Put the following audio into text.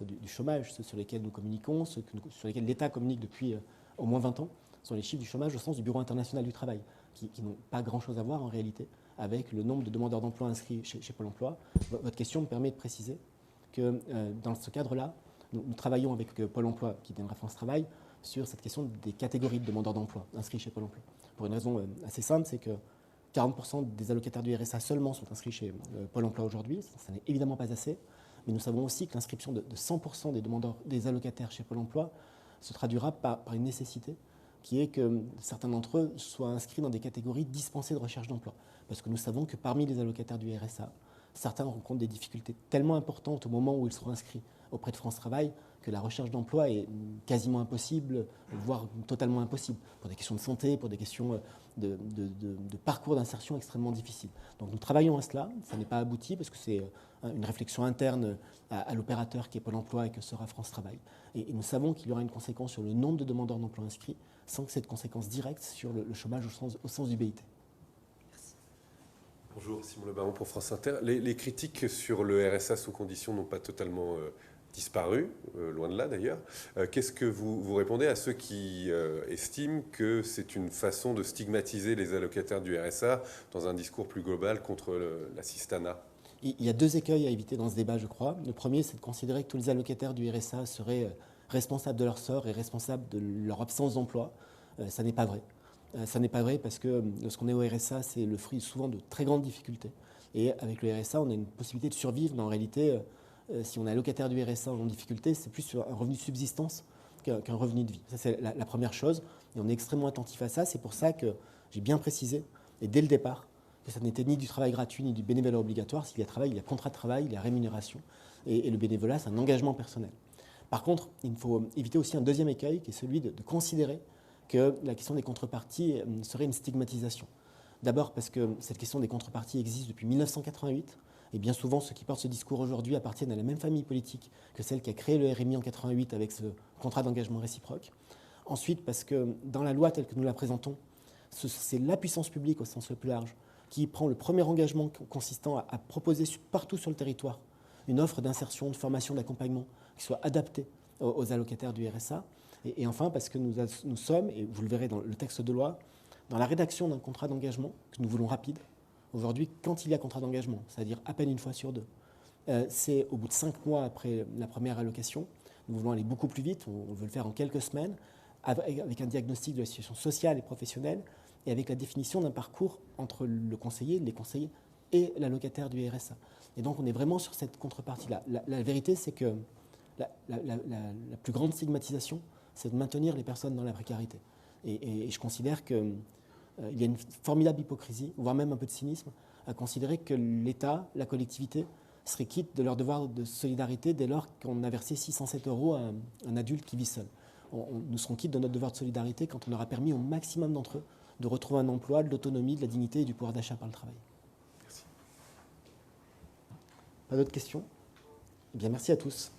du chômage, ceux sur lesquels nous communiquons, sur lesquels l'État communique depuis au moins 20 ans, sont les chiffres du chômage au sens du Bureau international du travail, qui n'ont pas grand-chose à voir en réalité avec le nombre de demandeurs d'emploi inscrits chez Pôle emploi. Votre question me permet de préciser que dans ce cadre-là, nous travaillons avec Pôle emploi, qui donnera France Travail, sur cette question des catégories de demandeurs d'emploi inscrits chez Pôle emploi. Pour une raison assez simple, c'est que 40% des allocataires du RSA seulement sont inscrits chez Pôle emploi aujourd'hui. Ça n'est évidemment pas assez. Mais nous savons aussi que l'inscription de 100% des allocataires chez Pôle emploi se traduira par une nécessité qui est que certains d'entre eux soient inscrits dans des catégories dispensées de recherche d'emploi. Parce que nous savons que parmi les allocataires du RSA, certains rencontrent des difficultés tellement importantes au moment où ils seront inscrits auprès de France Travail que la recherche d'emploi est quasiment impossible, voire totalement impossible, pour des questions de santé, pour des questions de parcours d'insertion extrêmement difficiles. Donc nous travaillons à cela, ça n'est pas abouti parce que c'est une réflexion interne à l'opérateur qui est Pôle emploi et que sera France Travail. Et nous savons qu'il y aura une conséquence sur le nombre de demandeurs d'emploi inscrits sans que cette conséquence directe sur le chômage au sens du BIT. Merci. Bonjour, Simon Le Baron pour France Inter. Les critiques sur le RSA sous condition n'ont pas totalement disparu, loin de là d'ailleurs. Qu'est-ce que vous répondez à ceux qui estiment que c'est une façon de stigmatiser les allocataires du RSA dans un discours plus global contre l'assistanat ? Il y a deux écueils à éviter dans ce débat, je crois. Le premier, c'est de considérer que tous les allocataires du RSA seraient responsables de leur sort et responsables de leur absence d'emploi. Ça n'est pas vrai. Ça n'est pas vrai parce que lorsqu'on est au RSA, c'est le fruit souvent de très grandes difficultés. Et avec le RSA, on a une possibilité de survivre, mais en réalité, si on est allocataire du RSA en difficulté, c'est plus un revenu de subsistance qu'un revenu de vie. Ça, c'est la première chose. Et on est extrêmement attentif à ça. C'est pour ça que j'ai bien précisé, et dès le départ, que ça n'était ni du travail gratuit ni du bénévolat obligatoire. S'il y a travail, il y a contrat de travail, il y a rémunération. Et le bénévolat, c'est un engagement personnel. Par contre, il faut éviter aussi un deuxième écueil, qui est celui de considérer que la question des contreparties serait une stigmatisation. D'abord parce que cette question des contreparties existe depuis 1988, et bien souvent ceux qui portent ce discours aujourd'hui appartiennent à la même famille politique que celle qui a créé le RMI en 1988 avec ce contrat d'engagement réciproque. Ensuite parce que dans la loi telle que nous la présentons, c'est la puissance publique au sens le plus large qui prend le premier engagement consistant à proposer partout sur le territoire une offre d'insertion, de formation, d'accompagnement qui soit adaptée aux allocataires du RSA. Et enfin, parce que nous sommes, et vous le verrez dans le texte de loi, dans la rédaction d'un contrat d'engagement que nous voulons rapide. Aujourd'hui, quand il y a contrat d'engagement, c'est-à-dire à peine une fois sur deux, c'est au bout de 5 mois après la première allocation. Nous voulons aller beaucoup plus vite, on veut le faire en quelques semaines, avec un diagnostic de la situation sociale et professionnelle, et avec la définition d'un parcours entre le conseiller, les conseillers et l'allocataire du RSA. Et donc on est vraiment sur cette contrepartie-là. La vérité, c'est que la plus grande stigmatisation, c'est de maintenir les personnes dans la précarité. Et je considère qu'il y a une formidable hypocrisie, voire même un peu de cynisme, à considérer que l'État, la collectivité, serait quitte de leur devoir de solidarité dès lors qu'on a versé 607 € à un adulte qui vit seul. Nous serons quittes de notre devoir de solidarité quand on aura permis au maximum d'entre eux de retrouver un emploi, de l'autonomie, de la dignité et du pouvoir d'achat par le travail. Merci. Pas d'autres questions ? Eh bien, merci à tous.